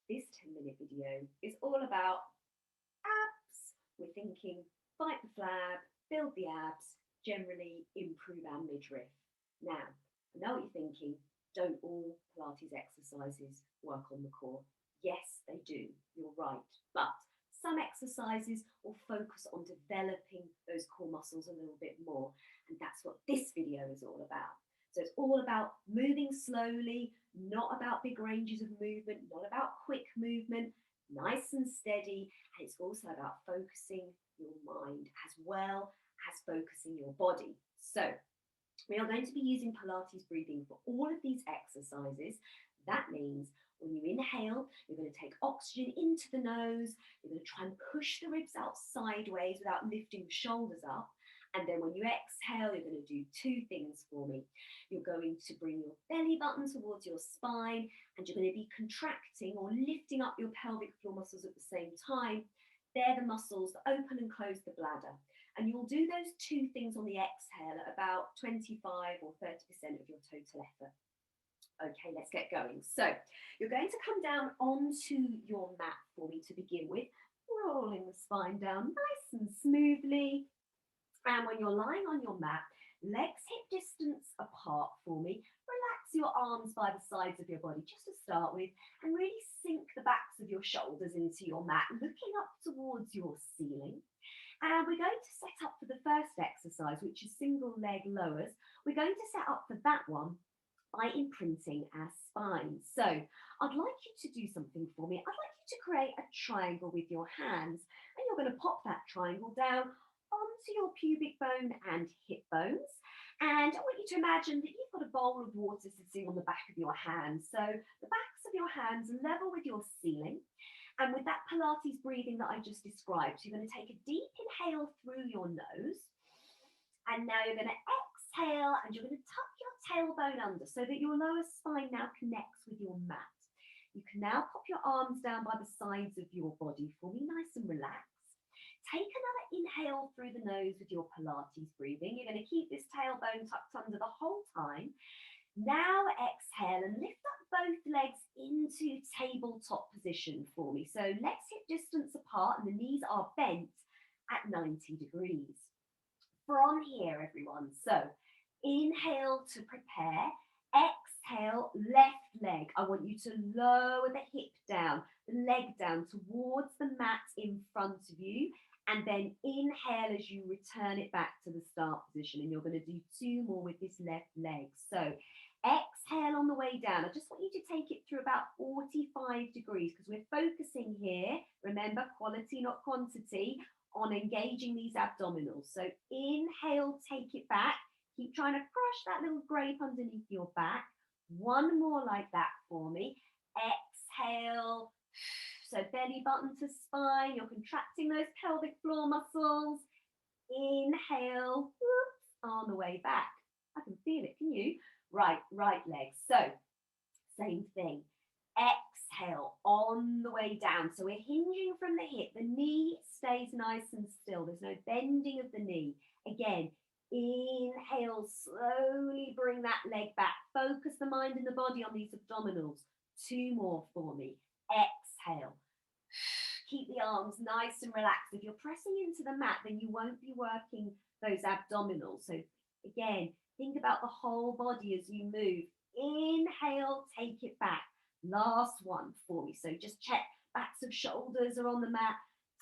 This 10-minute video is all about abs. We're thinking fight the flab, build the abs, generally improve our midriff. Now, I know what you're thinking. Don't all Pilates exercises work on the core? Yes, they do. You're right. But some exercises will focus on developing those core muscles a little bit more. And that's what this video is all about. So it's all about moving slowly, not about big ranges of movement, not about quick movement, nice and steady. And it's also about focusing your mind as well as focusing your body. So we are going to be using Pilates breathing for all of these exercises. That means when you inhale, you're going to take oxygen into the nose. You're going to try and push the ribs out sideways without lifting the shoulders up. And then when you exhale, you're going to do two things for me. You're going to bring your belly button towards your spine, and you're going to be contracting or lifting up your pelvic floor muscles at the same time. They're the muscles that open and close the bladder. And you'll do those two things on the exhale at about 25 or 30% of your total effort. Okay, let's get going. So you're going to come down onto your mat for me to begin with, rolling the spine down nice and smoothly. And when you're lying on your mat, legs hip distance apart for me. Relax your arms by the sides of your body just to start with, and really sink the backs of your shoulders into your mat, looking up towards your ceiling. And we're going to set up for the first exercise, which is single leg lowers. We're going to set up for that one by imprinting our spine. So I'd like you to do something for me. I'd like you to create a triangle with your hands, and you're going to pop that triangle down onto your pubic bone and hip bones. And I want you to imagine that you've got a bowl of water sitting on the back of your hands. So the backs of your hands are level with your ceiling. And with that Pilates breathing that I just described, you're going to take a deep inhale through your nose. And now you're going to exhale, and you're going to tuck your tailbone under so that your lower spine now connects with your mat. You can now pop your arms down by the sides of your body for me, nice and relaxed. Take another inhale through the nose with your Pilates breathing. You're going to keep this tailbone tucked under the whole time. Now exhale and lift up both legs into tabletop position for me. So legs hip distance apart and the knees are bent at 90 degrees. From here, everyone. So inhale to prepare. Exhale, left leg. I want you to lower the hip down, the leg down towards the mat in front of you. And then inhale as you return it back to the start position. And you're going to do two more with this left leg. So exhale on the way down. I just want you to take it through about 45 degrees because we're focusing here, remember, quality, not quantity, on engaging these abdominals. So inhale, take it back. Keep trying to crush that little grape underneath your back. One more like that for me. Exhale. So belly button to spine. You're contracting those pelvic floor muscles. Inhale. Whoops, on the way back. I can feel it, can you? Right leg. So same thing. Exhale on the way down. So we're hinging from the hip. The knee stays nice and still. There's no bending of the knee. Again, inhale, slowly bring that leg back. Focus the mind and the body on these abdominals. Two more for me. Exhale. Keep the arms nice and relaxed. If you're pressing into the mat, then you won't be working those abdominals. So again, think about the whole body as you move. Inhale, take it back. Last one for me. So just check backs of shoulders are on the mat.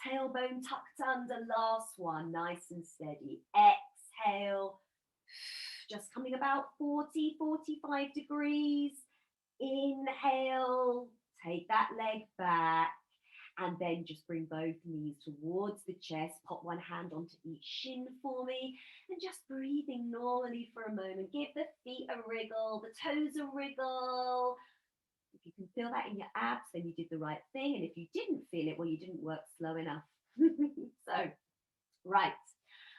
Tailbone tucked under. Last one, nice and steady. Exhale. Just coming about 40, 45 degrees. Inhale. Take that leg back. And then just bring both knees towards the chest. Pop one hand onto each shin for me. And just breathing normally for a moment. Give the feet a wriggle, the toes a wriggle. If you can feel that in your abs, then you did the right thing. And if you didn't feel it, well, you didn't work slow enough. So, right.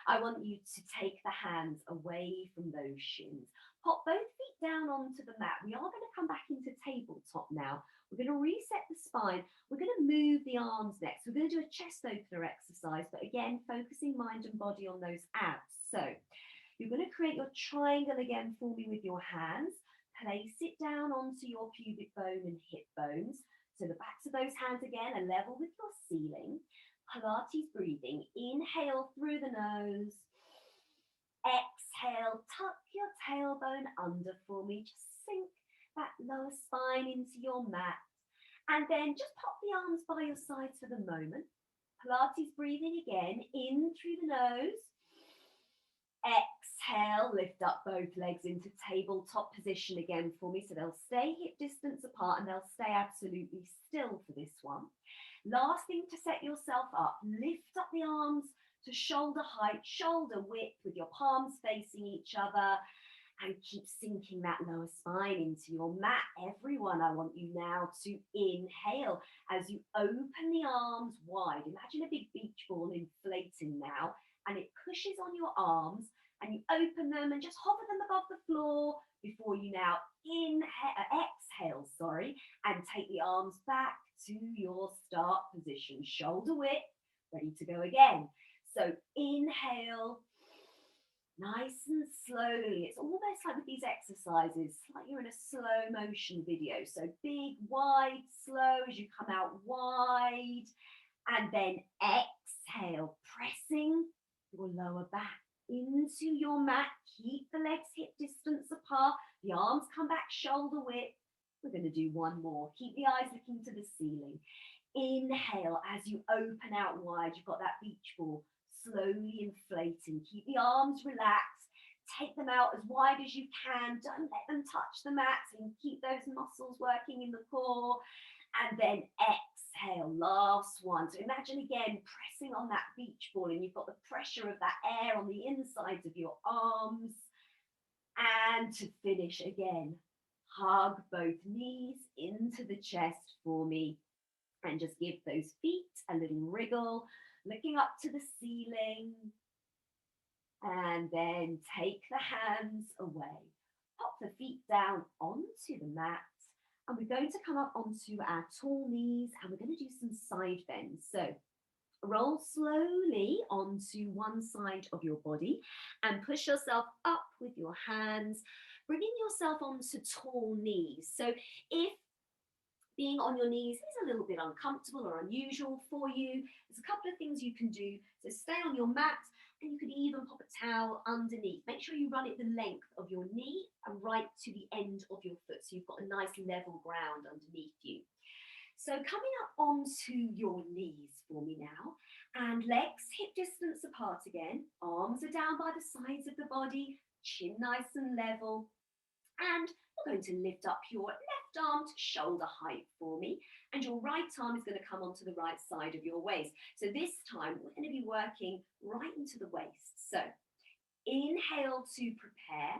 I want you to take the hands away from those shins. Pop both feet down onto the mat. We are going to come back into tabletop now. We're going to reset the spine. We're going to move the arms next. We're going to do a chest opener exercise, but again, focusing mind and body on those abs. So you're going to create your triangle again for me with your hands. Place it down onto your pubic bone and hip bones. So the backs of those hands again are level with your ceiling. Pilates breathing. Inhale through the nose. Exhale, tuck your tailbone under for me. Just sink that lower spine into your mat. And then just pop the arms by your sides for the moment. Pilates breathing again, in through the nose. Exhale, lift up both legs into tabletop position again for me. So they'll stay hip distance apart and they'll stay absolutely still for this one. Last thing to set yourself up, lift up the arms to shoulder height, shoulder width with your palms facing each other, and keep sinking that lower spine into your mat. Everyone, I want you now to inhale as you open the arms wide. Imagine a big beach ball inflating now, and it pushes on your arms, and you open them and just hover them above the floor before you now exhale, and take the arms back to your start position. Shoulder width, ready to go again. So inhale, nice and slowly. It's almost like with these exercises, it's like you're in a slow motion video. So big, wide, slow as you come out wide. And then exhale, pressing your lower back into your mat. Keep the legs hip distance apart. The arms come back shoulder width. We're going to do one more. Keep the eyes looking to the ceiling. Inhale as you open out wide. You've got that beach ball slowly inflating. Keep the arms relaxed. Take them out as wide as you can. Don't let them touch the mat. So you can keep those muscles working in the core. And then exhale, last one. So imagine again pressing on that beach ball, and you've got the pressure of that air on the insides of your arms. And to finish again, hug both knees into the chest for me, and just give those feet a little wriggle, looking up to the ceiling. And then take the hands away. Pop the feet down onto the mat. And we're going to come up onto our tall knees, and we're going to do some side bends. So roll slowly onto one side of your body and push yourself up with your hands, bringing yourself onto tall knees. So if being on your knees is a little bit uncomfortable or unusual for you, there's a couple of things you can do. So stay on your mat, and you could even pop a towel underneath. Make sure you run it the length of your knee and right to the end of your foot, so you've got a nice level ground underneath you. So coming up onto your knees for me now, and legs hip distance apart again. Arms are down by the sides of the body, chin nice and level. And we're going to lift up your left arm to shoulder height for me, and your right arm is going to come onto the right side of your waist. So this time we're going to be working right into the waist. So inhale to prepare,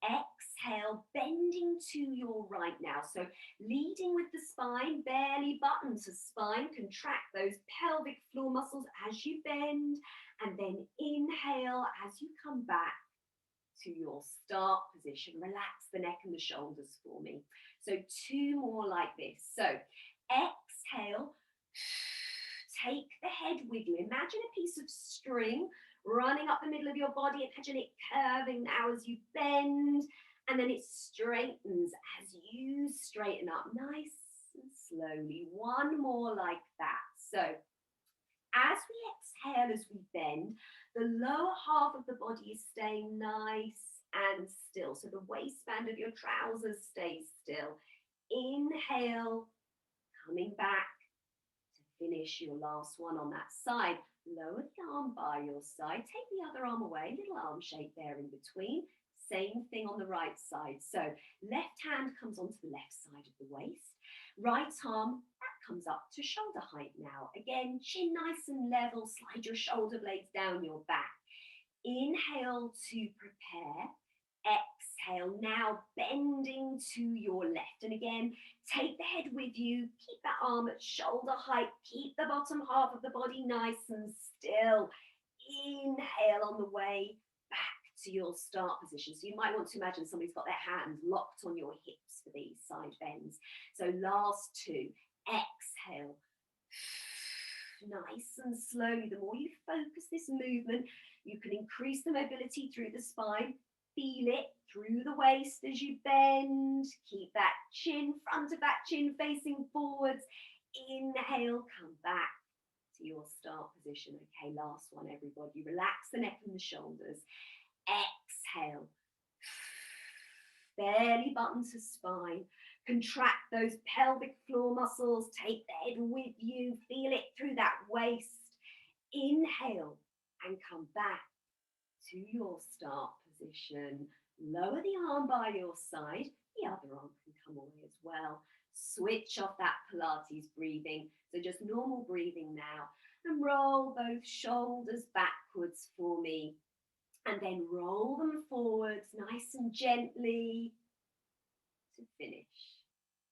exhale, bending to your right now. So leading with the spine, belly button to spine, contract those pelvic floor muscles as you bend, and then inhale as you come back to your start position. Relax the neck and the shoulders for me. So two more like this. So exhale, take the head wiggle. Imagine a piece of string running up the middle of your body. Imagine it curving now as you bend, and then it straightens as you straighten up, nice and slowly. One more like that. So as we exhale, as we bend, the lower half of the body is staying nice and still. So the waistband of your trousers stays still. Inhale, coming back to finish your last one on that side. Lower the arm by your side. Take the other arm away, little arm shape there in between. Same thing on the right side. So left hand comes onto the left side of the waist. Right arm, that comes up to shoulder height now. Again, chin nice and level. Slide your shoulder blades down your back. Inhale to prepare. Exhale, now bending to your left. And again, take the head with you. Keep that arm at shoulder height. Keep the bottom half of the body nice and still. Inhale on the way back to your start position. So you might want to imagine somebody's got their hands locked on your hips for these side bends. So last two. Exhale. Nice and slowly. The more you focus this movement, you can increase the mobility through the spine. Feel it through the waist as you bend. Keep that chin, front of that chin facing forwards. Inhale, come back to your start position. Okay, last one, everybody. Relax the neck and the shoulders. Exhale. Belly button to spine. Contract those pelvic floor muscles. Take the head with you. Feel it through that waist. Inhale and come back to your start position. Lower the arm by your side. The other arm can come away as well. Switch off that Pilates breathing. So just normal breathing now. And roll both shoulders backwards for me. And then roll them forwards nice and gently to finish.